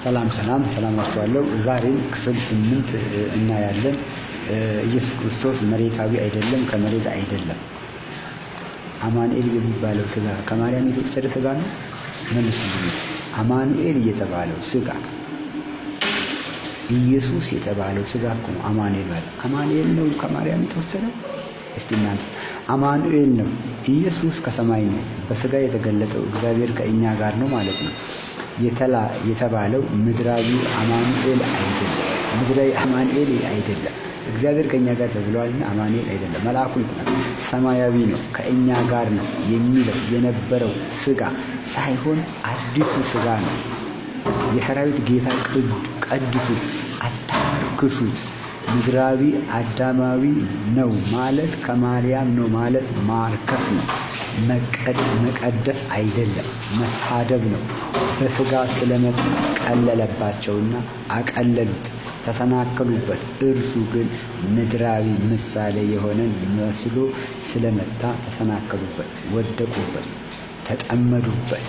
ሰላም ናችኋለሁ። ዛሬም ክፍል 8 እናያለን። ኢየሱስ ክርስቶስ መሬታዊ አይደለም፣ ከመሬት አይደለም። አማኑኤል የሚባለው ስጋ ከማርያም የተወሰደ ስጋ ነው? መልሱልኝ። አማኑኤል የተባለው ስጋ ኢየሱስ የተባለው ስጋ እኮ ነው። አማኑኤል ማለት አማኑኤል ነው ከማርያም የተወሰደው? እስቲ እናንተ አማኑኤል ነው። ኢየሱስ ከሰማይ ነው በስጋ የተገለጠው። እግዚአብሔር ከእኛ ጋር ነው ማለት ነው። የተባለው ምድራዊ አማኑኤል አይደለም። ምድራዊ አማኑኤል አይደለም። እግዚአብሔር ከእኛ ጋር ተብሏልና አማኑኤል አይደለም። መልአኩ ሰማያዊ ነው፣ ከእኛ ጋር ነው የሚለው የነበረው ስጋ ሳይሆን አዲሱ ስጋ ነው። የሰራዊት ጌታ ቀድሱት፣ አታርክሱት። ምድራዊ አዳማዊ ነው ማለት ከማርያም ነው ማለት ማርከስ ነው። መቀደስ አይደለም፣ መሳደብ ነው። በስጋ ስለመጣ ቀለለባቸውና አቀለሉት፣ ተሰናከሉበት። እርሱ ግን ምድራዊ ምሳሌ የሆነን መስሎ ስለመጣ ተሰናከሉበት፣ ወደቁበት፣ ተጠመዱበት፣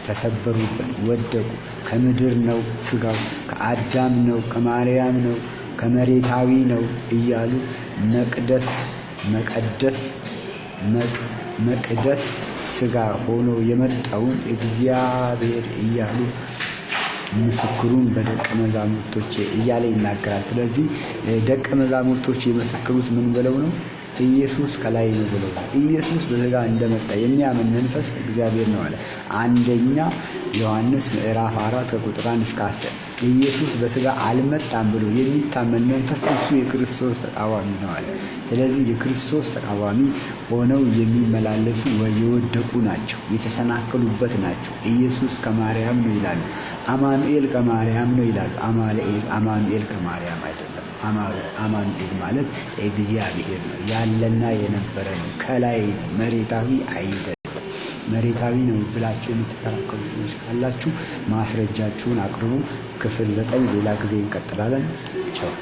ተሰበሩበት፣ ወደቁ። ከምድር ነው ስጋው፣ ከአዳም ነው፣ ከማርያም ነው፣ ከመሬታዊ ነው እያሉ መቅደስ ስጋ ሆኖ የመጣውን እግዚአብሔር እያሉ ምስክሩን በደቀ መዛሙርቶቼ እያለ ይናገራል። ስለዚህ ደቀ መዛሙርቶቼ የመሰከሩት ምን ብለው ነው? ኢየሱስ ከላይ ነው ብለው። ኢየሱስ በስጋ እንደመጣ የሚያምን መንፈስ እግዚአብሔር ነው አለ። አንደኛ ዮሐንስ ምዕራፍ 4 ከቁጥር 1 እስከ 10 ኢየሱስ በስጋ አልመጣም ብሎ የሚታመን መንፈስ እሱ የክርስቶስ ተቃዋሚ ነው አለ። ስለዚህ የክርስቶስ ተቃዋሚ ሆነው የሚመላለሱ የወደቁ ናቸው፣ የተሰናከሉበት ናቸው። ኢየሱስ ከማርያም ነው ይላሉ፣ አማኑኤል ከማርያም ነው ይላሉ። አማኑኤል ከማርያም አይደለም። አማኑኤል ማለት እግዚአብሔር ነው፣ ያለና የነበረ ነው፣ ከላይ ነው፣ መሬታዊ አይደለም። መሬታዊ ነው ብላችሁ የምትከራከሩ ሰዎች ካላችሁ ማስረጃችሁን አቅርቡ። ክፍል 9 ሌላ ጊዜ እንቀጥላለን። ቻው።